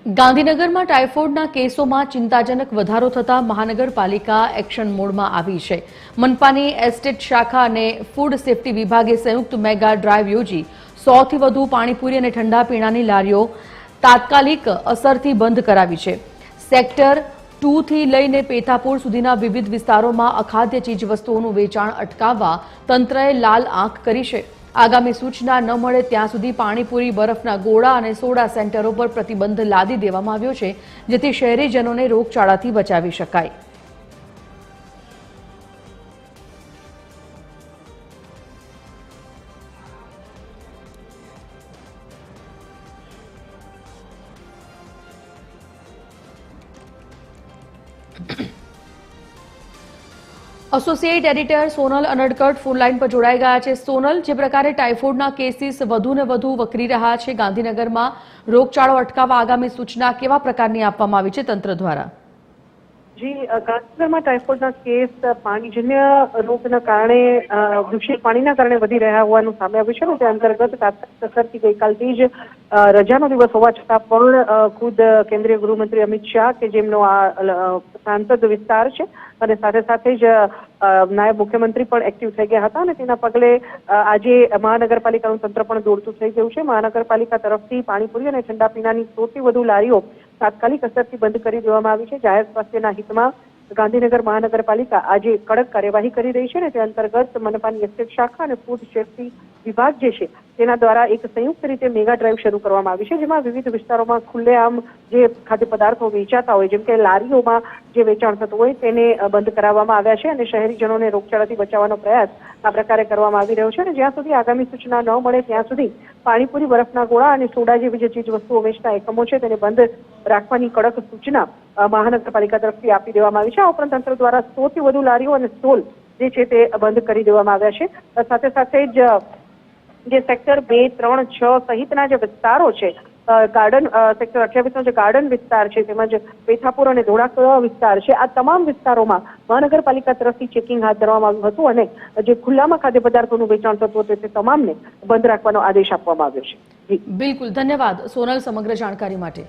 ગાંધીનગરમાં ટાઇફોઇડના કેસોમાં ચિંતાજનક વધારો થતા મહાનગરપાલિકા એક્શન મોડમાં આવી છે। મનપાની એસ્ટેટ શાખા અને ફૂડ સેફટી વિભાગે સંયુક્ત મેગા ડ્રાઈવ યોજી 100થી વધુ પાણીપુરી અને ઠંડા પીણાની લારીઓ તાત્કાલિક અસરથી બંધ કરાવી છે। સેક્ટર 2 થી લઈને પેથાપુર સુધીના વિવિધ વિસ્તારોમાં અખાદ્ય ચીજવસ્તુઓનું વેચાણ અટકાવવા તંત્રએ લાલ આંખ કરી છે। આગામી સૂચના ન મળે ત્યાં સુધી પાણીપુરી, બરફના ગોળા અને સોડા સેન્ટરો પર પ્રતિબંધ લાદી દેવામાં આવ્યો છે, જેથી શહેરીજનોને રોગચાળાથી બચાવી શકાય। Associate editor Sonal Anadkat phone line પર જોડાઈ ગયા છે। સોનલ, જે પ્રકારે ટાઇફોઇડના કેસીસ વધુ ને વધુ વકરી રહ્યા છે, ગાંધીનગરમાં રોગચાળો અટકાવવા આગામી સૂચના કેવા પ્રકારની આપવામાં આવી છે તંત્ર દ્વારા? જી, ગાંધીનગરમાં ટાઇફોઇડના કેસ પાણીજન્ય રોગના કારણે દૂષિત પાણીના કારણે વધી રહ્યા હોવાનું સામે આવ્યું છે ને તે અંતર્ગત તાત્કાલિક અસરથી ગઈકાલથી જ રજાનો દિવસ હોવા છતાં પણ ખુદ કેન્દ્રીય ગૃહમંત્રી અમિત શાહ કે જેમનો આ સાંસદ વિસ્તાર છે અને સાથે જ નાયબ મુખ્યમંત્રી પણ એક્ટિવ થઈ ગયા હતા અને તેના પગલે આજે મહાનગરપાલિકાનું તંત્ર પણ દોડતું થઈ ગયું છે। મહાનગરપાલિકા તરફથી પાણીપુરી અને ઠંડા પીણાની 100થી વધુ લારીઓ તાત્કાલિક અસરથી બંધ કરી દેવામાં આવી છે। જાહેર સ્વાસ્થ્યના હિતમાં ગાંધીનગર મહાનગરપાલિકા આજે કડક કાર્યવાહી કરી રહી છે અને તે અંતર્ગત મનપાની એસ્ટેટ શાખા અને ફૂડ સેફટી વિભાગ જે છે તેના દ્વારા એક સંયુક્ત રીતે મેગા ડ્રાઈવ શરૂ કરવામાં આવી છે, જેમાં વિવિધ વિસ્તારોમાં ખુલ્લેઆમ જે ખાદ્ય પદાર્થો વેચાતા હોય, જેમ કે લારીઓમાં જે વેચાણ થતું હોય તેને બંધ કરાવવામાં આવ્યા છે અને શહેરીજનોને રોગચાળાથી બચાવવાનો પ્રયાસ આ પ્રકારે કરવામાં આવી રહ્યો છે અને જ્યાં સુધી આગામી સૂચના ન મળે ત્યાં સુધી પાણીપુરી, બરફના ગોળા અને સોડા જેવી જે ચીજ વસ્તુઓ વેચતા એકમો છે તેને બંધ રાખવાની કડક સૂચના મહાનગરપાલિકા તરફથી આપી દેવામાં આવી છે। આ ઉપરાંત તંત્ર દ્વારા 100થી વધુ લારીઓ અને સ્ટોલ જે છે તે બંધ કરી દેવામાં આવ્યા છે। સાથે જ જે સેક્ટર 2, 3, 6 સહિતના જે વિસ્તારો છે, ગાર્ડન સેક્ટર 28નો જે ગાર્ડન વિસ્તાર છે તેમજ પેથાપુર અને ધોળાકુવા વિસ્તાર છે, આ તમામ વિસ્તારોમાં મહાનગરપાલિકા તરફથી ચેકિંગ હાથ ધરવામાં આવ્યું હતું અને જે ખુલ્લામાં ખાદ્ય પદાર્થોનું વેચાણ થતું હતું તે તમામને બંધ રાખવાનો આદેશ આપવામાં આવ્યો છે। બિલકુલ, ધન્યવાદ સોનલ સમગ્ર જાણકારી માટે।